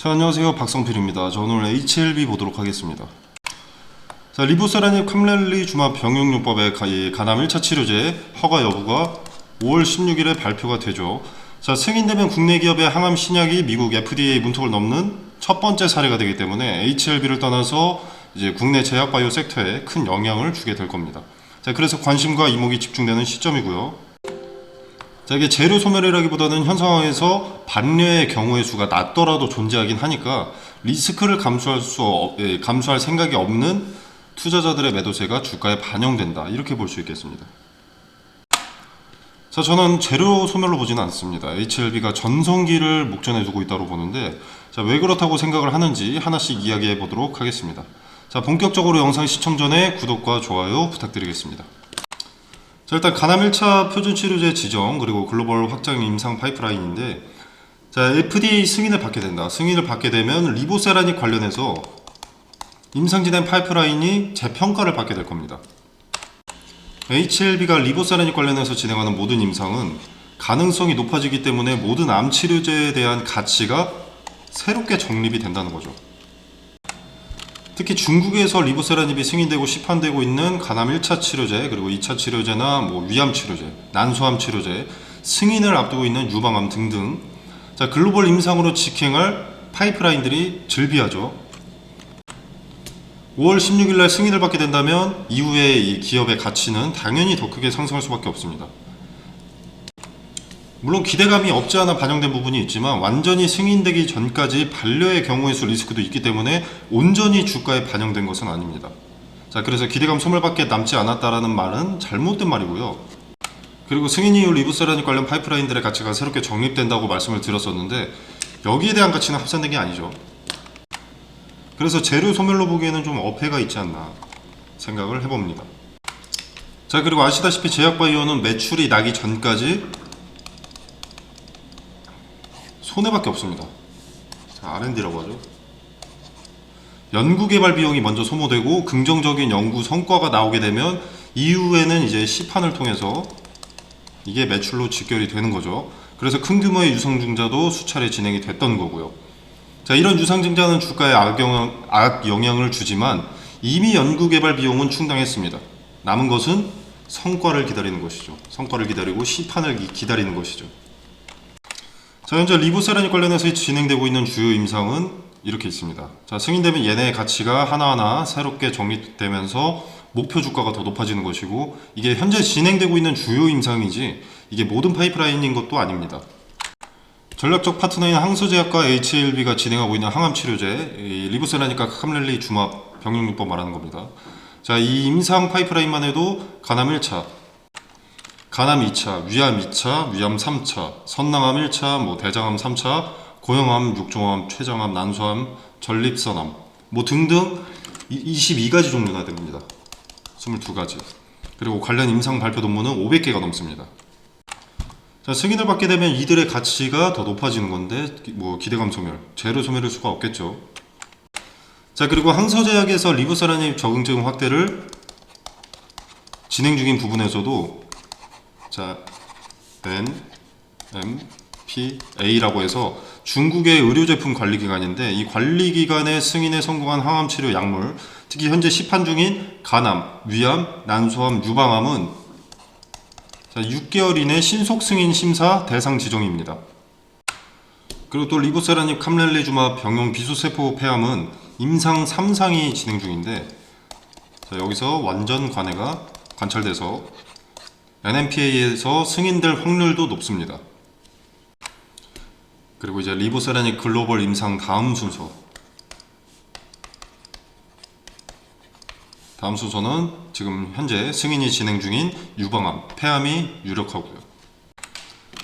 자, 안녕하세요. 박성필입니다. 저 오늘 HLB 보도록 하겠습니다. 자, 리보세라닙 캄렐리 주마 병용요법의 간암 1차 치료제 허가 여부가 5월 16일에 발표가 되죠. 자, 승인되면 국내 기업의 항암 신약이 미국 FDA 문턱을 넘는 첫 번째 사례가 되기 때문에 HLB를 떠나서 이제 국내 제약 바이오 섹터에 큰 영향을 주게 될 겁니다. 자, 그래서 관심과 이목이 집중되는 시점이고요. 자, 이게 재료 소멸이라기보다는 현 상황에서 반려의 경우의 수가 낮더라도 존재하긴 하니까 리스크를 감수할 생각이 없는 투자자들의 매도세가 주가에 반영된다, 이렇게 볼 수 있겠습니다. 자, 저는 재료 소멸로 보지는 않습니다. HLB가 전성기를 목전에 두고 있다고 보는데, 자, 왜 그렇다고 생각을 하는지 하나씩 이야기해 보도록 하겠습니다. 자, 본격적으로 영상 시청 전에 구독과 좋아요 부탁드리겠습니다. 자, 일단 간암 1차 표준 치료제 지정 그리고 글로벌 확장 임상 파이프라인인데, 자, FDA 승인을 받게 된다. 승인을 받게 되면 리보세라닙 관련해서 임상 진행 파이프라인이 재평가를 받게 될 겁니다. HLB가 리보세라닙 관련해서 진행하는 모든 임상은 가능성이 높아지기 때문에 모든 암 치료제에 대한 가치가 새롭게 정립이 된다는 거죠. 특히 중국에서 리보세라닙이 승인되고 시판되고 있는 간암 1차 치료제 그리고 2차 치료제나 위암 치료제, 난소암 치료제, 승인을 앞두고 있는 유방암 등등, 자, 글로벌 임상으로 직행할 파이프라인들이 즐비하죠. 5월 16일날 승인을 받게 된다면 이후에 이 기업의 가치는 당연히 더 크게 상승할 수밖에 없습니다. 물론 기대감이 없지 않아 반영된 부분이 있지만 완전히 승인되기 전까지 반려의 경우의 수 리스크도 있기 때문에 온전히 주가에 반영된 것은 아닙니다. 자, 그래서 기대감 소멸밖에 남지 않았다라는 말은 잘못된 말이고요. 그리고 승인 이후 리보세라닙 관련 파이프라인들의 가치가 새롭게 정립된다고 말씀을 드렸었는데, 여기에 대한 가치는 합산된 게 아니죠. 그래서 재료 소멸로 보기에는 좀 어폐가 있지 않나 생각을 해봅니다. 자, 그리고 아시다시피 제약바이오는 매출이 나기 전까지 손해밖에 없습니다. 자, R&D라고 하죠. 연구개발 비용이 먼저 소모되고 긍정적인 연구 성과가 나오게 되면 이후에는 이제 시판을 통해서 이게 매출로 직결이 되는 거죠. 그래서 큰 규모의 유상증자도 수차례 진행이 됐던 거고요. 자, 이런 유상증자는 주가에 악영향을 주지만 이미 연구개발 비용은 충당했습니다. 남은 것은 성과를 기다리는 것이죠. 성과를 기다리고 시판을 기다리는 것이죠. 자, 현재 리보세라닙 관련해서 진행되고 있는 주요 임상은 이렇게 있습니다. 자, 승인되면 얘네의 가치가 하나하나 새롭게 정립되면서 목표 주가가 더 높아지는 것이고, 이게 현재 진행되고 있는 주요 임상이지 이게 모든 파이프라인인 것도 아닙니다. 전략적 파트너인 항서제약과 HLB가 진행하고 있는 항암 치료제 리보세라닙과 캄렐리 주마 병용요법 말하는 겁니다. 자, 이 임상 파이프라인만 해도 간암 1차, 간암 2차, 위암 2차, 위암 3차, 선낭암 1차, 대장암 3차, 고형암, 육종암, 췌장암, 난소암, 전립선암 등등 22가지 종류나 됩니다. 22가지. 그리고 관련 임상 발표 논문은 500개가 넘습니다. 자, 승인을 받게 되면 이들의 가치가 더 높아지는 건데 기대감 소멸, 재료 소멸일 수가 없겠죠. 자, 그리고 항서제약에서 리보세라닙 적응증 확대를 진행 중인 부분에서도, 자, NMPA라고 해서 중국의 의료제품 관리기관인데, 이 관리기관의 승인에 성공한 항암치료 약물, 특히 현재 시판 중인 간암, 위암, 난소암, 유방암은 6개월 이내 신속 승인 심사 대상 지정입니다. 그리고 또 리보세라닙 캄렐리 주마 병용 비수세포 폐암은 임상 3상이 진행 중인데, 자, 여기서 완전 관해가 관찰돼서 NMPA에서 승인될 확률도 높습니다. 그리고 이제 리보세라닙 글로벌 임상 다음 순서는 지금 현재 승인이 진행 중인 유방암, 폐암이 유력하고요.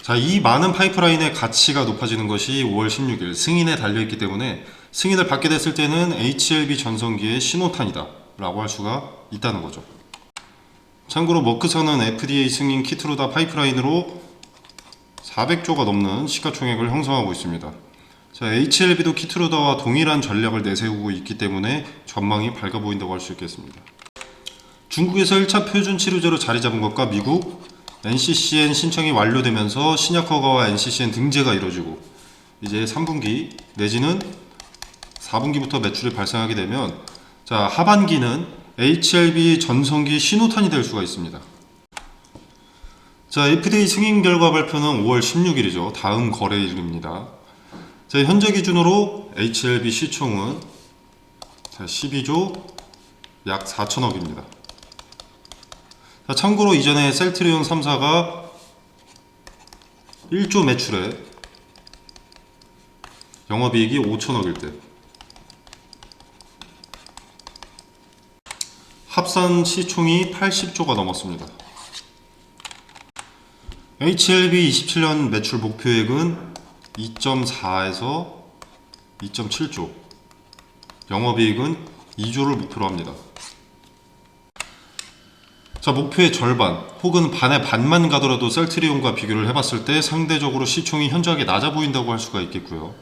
자, 이 많은 파이프라인의 가치가 높아지는 것이 5월 16일 승인에 달려있기 때문에 승인을 받게 됐을 때는 HLB 전성기의 신호탄이다 라고 할 수가 있다는 거죠. 참고로 머크사는 FDA 승인 키트루다 파이프라인으로 400조가 넘는 시가총액을 형성하고 있습니다. 자, HLB도 키트루다와 동일한 전략을 내세우고 있기 때문에 전망이 밝아 보인다고 할 수 있겠습니다. 중국에서 1차 표준 치료제로 자리 잡은 것과 미국 NCCN 신청이 완료되면서 신약 허가와 NCCN 등재가 이루어지고 이제 3분기 내지는 4분기부터 매출이 발생하게 되면 자, 하반기는 HLB 전성기 신호탄이 될 수가 있습니다. 자, FDA 승인 결과 발표는 5월 16일이죠. 다음 거래일입니다. 자, 현재 기준으로 HLB 시총은 12조 약 4천억입니다. 자, 참고로 이전에 셀트리온 3사가 1조 매출에 영업이익이 5천억일 때 합산 시총이 80조가 넘었습니다. HLB 27년 매출 목표액은 2.4에서 2.7조, 영업이익은 2조를 목표로 합니다. 자, 목표의 절반 혹은 반의 반만 가더라도 셀트리온과 비교를 해봤을 때 상대적으로 시총이 현저하게 낮아 보인다고 할 수가 있겠고요.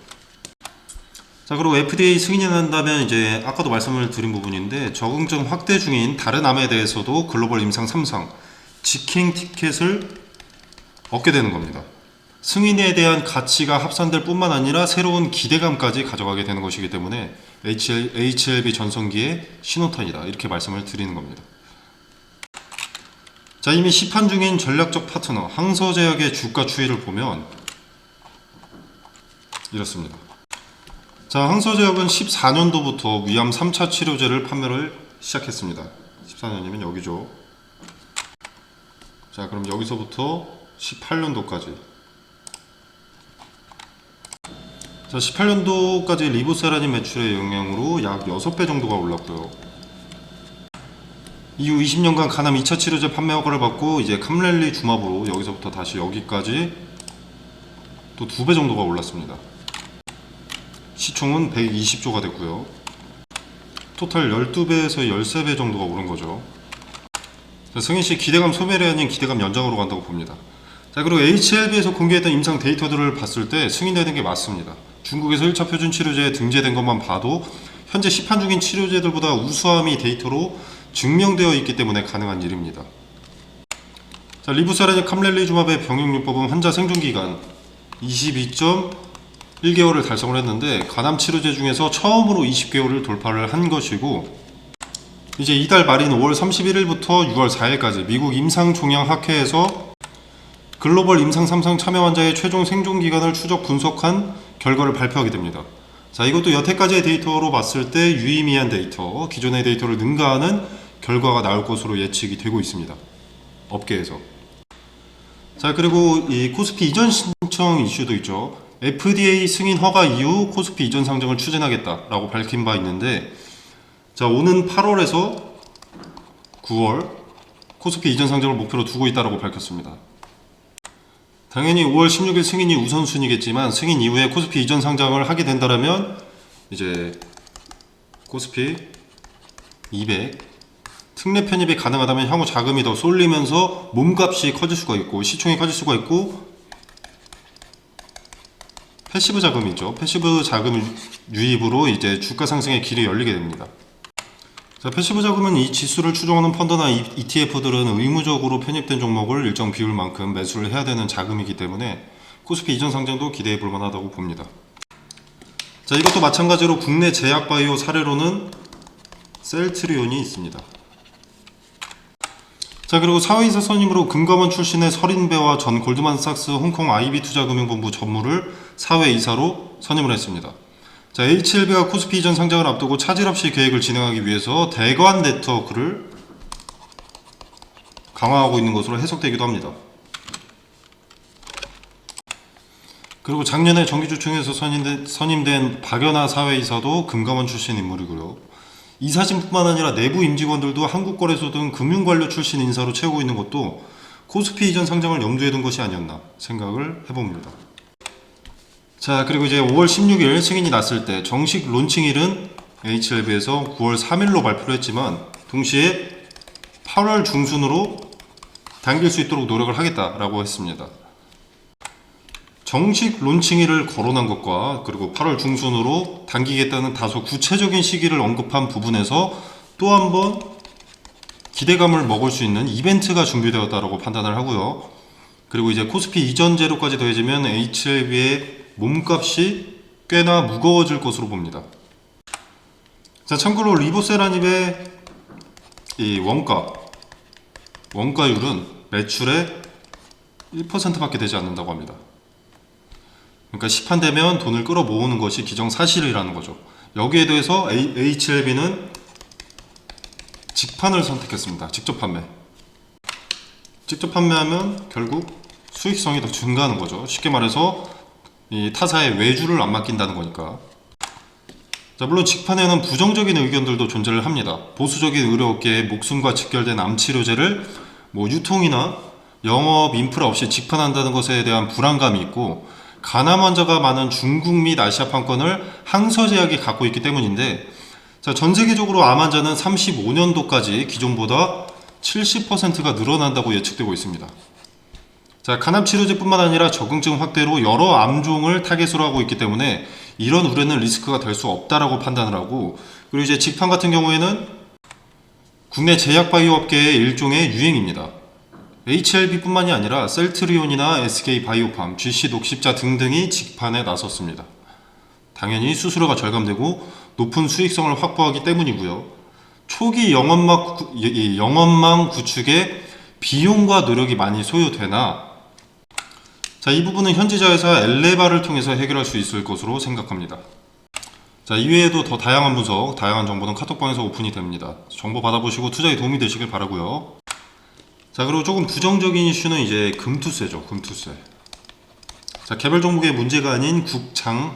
자, 그리고 FDA 승인이 난다면 이제 아까도 말씀을 드린 부분인데 적응증 확대 중인 다른 암에 대해서도 글로벌 임상 3상 직행 티켓을 얻게 되는 겁니다. 승인에 대한 가치가 합산될 뿐만 아니라 새로운 기대감까지 가져가게 되는 것이기 때문에 HLB 전성기의 신호탄이다, 이렇게 말씀을 드리는 겁니다. 자, 이미 시판 중인 전략적 파트너 항서제약의 주가 추이를 보면 이렇습니다. 자, 항서제약은 14년도부터 위암 3차 치료제를 판매를 시작했습니다. 14년이면 여기죠. 자, 그럼 여기서부터 18년도까지. 자, 18년도까지 리보세라닌 매출의 영향으로 약 6배 정도가 올랐고요. 이후 20년간 간암 2차 치료제 판매 허가를 받고 이제 캄렐리 주마브로 여기서부터 다시 여기까지 또 2배 정도가 올랐습니다. 시총은 120조가 됐고요. 토탈 12배에서 13배 정도가 오른 거죠. 승인씨 기대감 소멸이 아닌 기대감 연장으로 간다고 봅니다. 자, 그리고 HLB에서 공개했던 임상 데이터들을 봤을 때 승인되는 게 맞습니다. 중국에서 1차 표준 치료제에 등재된 것만 봐도 현재 시판 중인 치료제들보다 우수함이 데이터로 증명되어 있기 때문에 가능한 일입니다. 자, 리부사라닌 캄렐리주마브의 병용요법은 환자 생존기간 22.1개월을 달성을 했는데 간암 치료제 중에서 처음으로 20개월을 돌파를 한 것이고, 이제 이달 말인 5월 31일부터 6월 4일까지 미국 임상종양학회에서 글로벌 임상 3상 참여 환자의 최종 생존기간을 추적 분석한 결과를 발표하게 됩니다. 자, 이것도 여태까지의 데이터로 봤을 때 유의미한 데이터, 기존의 데이터를 능가하는 결과가 나올 것으로 예측이 되고 있습니다. 업계에서. 자, 그리고 이 코스피 이전 신청 이슈도 있죠. FDA 승인 허가 이후 코스피 이전 상장을 추진하겠다라고 밝힌 바 있는데, 자, 오는 8월에서 9월 코스피 이전 상장을 목표로 두고 있다라고 밝혔습니다. 당연히 5월 16일 승인이 우선순위겠지만 승인 이후에 코스피 이전 상장을 하게 된다면 이제 코스피 200 특례 편입이 가능하다면 향후 자금이 더 쏠리면서 몸값이 커질 수가 있고 시총이 커질 수가 있고, 패시브 자금이 있죠. 패시브 자금 유입으로 이제 주가 상승의 길이 열리게 됩니다. 자, 패시브 자금은 이 지수를 추종하는 펀드나 ETF들은 의무적으로 편입된 종목을 일정 비율만큼 매수를 해야 되는 자금이기 때문에 코스피 이전 상장도 기대해 볼 만하다고 봅니다. 자, 이것도 마찬가지로 국내 제약바이오 사례로는 셀트리온이 있습니다. 자, 그리고 사회이사 선임으로 금감원 출신의 설인배와 전 골드만삭스 홍콩 IB 투자금융본부 전무를 사회이사로 선임을 했습니다. 자, HLB가 코스피 이전 상장을 앞두고 차질 없이 계획을 진행하기 위해서 대관 네트워크를 강화하고 있는 것으로 해석되기도 합니다. 그리고 작년에 정기주총에서 선임된 박연아 사회이사도 금감원 출신 인물이고요. 이사진뿐만 아니라 내부 임직원들도 한국거래소 등 금융관료 출신 인사로 채우고 있는 것도 코스피 이전 상장을 염두에 둔 것이 아니었나 생각을 해봅니다. 자, 그리고 이제 5월 16일 승인이 났을 때 정식 론칭일은 HLB에서 9월 3일로 발표를 했지만 동시에 8월 중순으로 당길 수 있도록 노력을 하겠다라고 했습니다. 정식 론칭일을 거론한 것과 그리고 8월 중순으로 당기겠다는 다소 구체적인 시기를 언급한 부분에서 또 한 번 기대감을 먹을 수 있는 이벤트가 준비되었다고 판단을 하고요. 그리고 이제 코스피 이전 재료까지 더해지면 HLB의 몸값이 꽤나 무거워질 것으로 봅니다. 자, 참고로 리보세라닙의 이 원가율은 매출의 1%밖에 되지 않는다고 합니다. 그러니까 시판되면 돈을 끌어모으는 것이 기정사실이라는 거죠. 여기에 대해서 HLB는 직판을 선택했습니다. 직접 판매. 직접 판매하면 결국 수익성이 더 증가하는 거죠. 쉽게 말해서 이 타사의 외주를 안 맡긴다는 거니까. 자, 물론 직판에는 부정적인 의견들도 존재를 합니다. 보수적인 의료업계에 목숨과 직결된 암치료제를 유통이나 영업 인프라 없이 직판한다는 것에 대한 불안감이 있고, 간암 환자가 많은 중국 및 아시아판권을 항서제약이 갖고 있기 때문인데, 자, 전 세계적으로 암 환자는 35년도까지 기존보다 70%가 늘어난다고 예측되고 있습니다. 자, 간암 치료제뿐만 아니라 적응증 확대로 여러 암종을 타겟으로 하고 있기 때문에 이런 우려는 리스크가 될 수 없다라고 판단을 하고, 그리고 이제 직판 같은 경우에는 국내 제약바이오 업계의 일종의 유행입니다. HLB뿐만이 아니라 셀트리온이나 SK바이오팜, GC 녹십자 등등이 직판에 나섰습니다. 당연히 수수료가 절감되고 높은 수익성을 확보하기 때문이고요. 초기 영업망 구축에 비용과 노력이 많이 소요되나, 자, 이 부분은 현지자회사 엘레바를 통해서 해결할 수 있을 것으로 생각합니다. 자, 이외에도 더 다양한 분석, 다양한 정보는 카톡방에서 오픈이 됩니다. 정보 받아보시고 투자에 도움이 되시길 바라고요. 자, 그리고 조금 부정적인 이슈는 이제 금투세죠. 금투세. 자, 개별 종목의 문제가 아닌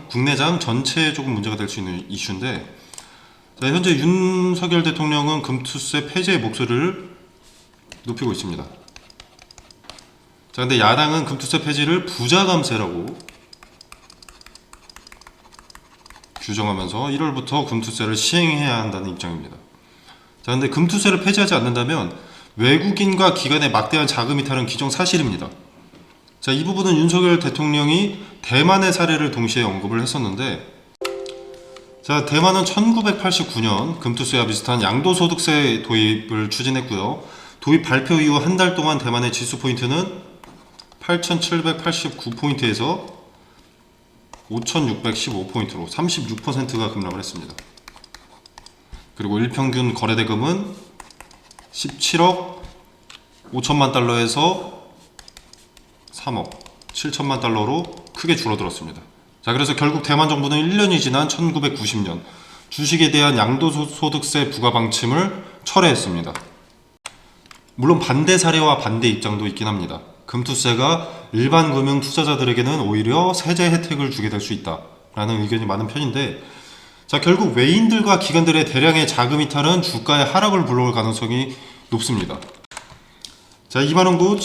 국내장 전체에 조금 문제가 될 수 있는 이슈인데, 자, 현재 윤석열 대통령은 금투세 폐지의 목소리를 높이고 있습니다. 자, 근데 야당은 금투세 폐지를 부자감세라고 규정하면서 1월부터 금투세를 시행해야 한다는 입장입니다. 자, 근데 금투세를 폐지하지 않는다면 외국인과 기관의 막대한 자금 이탈은 기정사실입니다. 자, 이 부분은 윤석열 대통령이 대만의 사례를 동시에 언급을 했었는데, 자, 대만은 1989년 금투세와 비슷한 양도소득세 도입을 추진했고요. 도입 발표 이후 한 달 동안 대만의 지수 포인트는 8,789포인트에서 5,615포인트로 36%가 급락을 했습니다. 그리고 일평균 거래대금은 17억 5천만 달러에서 3억 7천만 달러로 크게 줄어들었습니다. 자, 그래서 결국 대만 정부는 1년이 지난 1990년 주식에 대한 양도소득세 부과 방침을 철회했습니다. 물론 반대 사례와 반대 입장도 있긴 합니다. 금투세가 일반 금융 투자자들에게는 오히려 세제 혜택을 주게 될 수 있다라는 의견이 많은 편인데, 자, 결국 외인들과 기관들의 대량의 자금 이탈은 주가의 하락을 불러올 가능성이 높습니다. 자, 이 말은 곧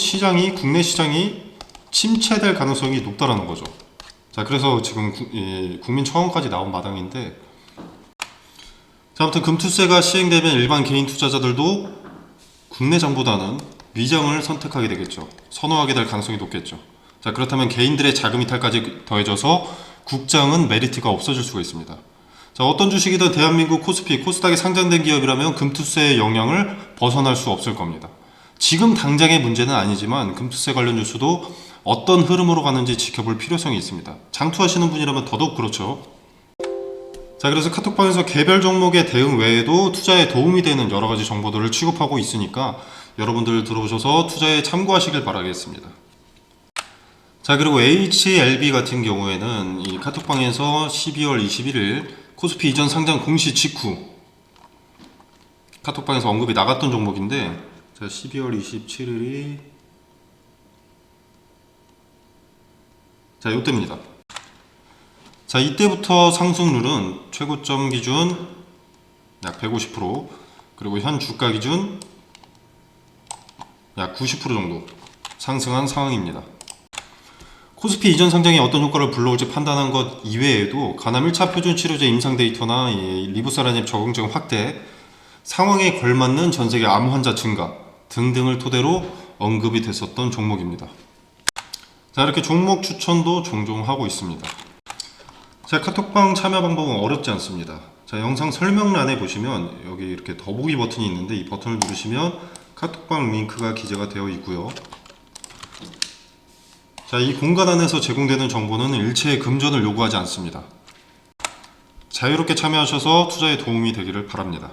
국내 시장이 침체될 가능성이 높다라는 거죠. 자, 그래서 지금 국민청원까지 나온 마당인데, 자, 아무튼 금투세가 시행되면 일반 개인 투자자들도 국내장보다는 미장을 선택하게 되겠죠. 선호하게 될 가능성이 높겠죠. 자, 그렇다면 개인들의 자금 이탈까지 더해져서 국장은 메리트가 없어질 수가 있습니다. 자, 어떤 주식이든 대한민국 코스피, 코스닥에 상장된 기업이라면 금투세의 영향을 벗어날 수 없을 겁니다. 지금 당장의 문제는 아니지만 금투세 관련 뉴스도 어떤 흐름으로 가는지 지켜볼 필요성이 있습니다. 장투하시는 분이라면 더더욱 그렇죠. 자, 그래서 카톡방에서 개별 종목의 대응 외에도 투자에 도움이 되는 여러 가지 정보들을 취급하고 있으니까 여러분들 들어오셔서 투자에 참고하시길 바라겠습니다. 자, 그리고 HLB 같은 경우에는 이 카톡방에서 12월 21일 코스피 이전 상장 공시 직후 카톡방에서 언급이 나갔던 종목인데, 자, 12월 27일이 자, 이때입니다. 자, 이때부터 상승률은 최고점 기준 약 150%, 그리고 현 주가 기준 약 90% 정도 상승한 상황입니다. 코스피 이전 상장이 어떤 효과를 불러올지 판단한 것 이외에도 간암 1차 표준 치료제 임상 데이터나 리보세라닙 적응증 확대, 상황에 걸맞는 전세계 암 환자 증가 등등을 토대로 언급이 됐었던 종목입니다. 자, 이렇게 종목 추천도 종종 하고 있습니다. 자, 카톡방 참여 방법은 어렵지 않습니다. 자, 영상 설명란에 보시면 여기 이렇게 더보기 버튼이 있는데, 이 버튼을 누르시면 카톡방 링크가 기재가 되어 있고요. 자, 이 공간 안에서 제공되는 정보는 일체의 금전을 요구하지 않습니다. 자유롭게 참여하셔서 투자에 도움이 되기를 바랍니다.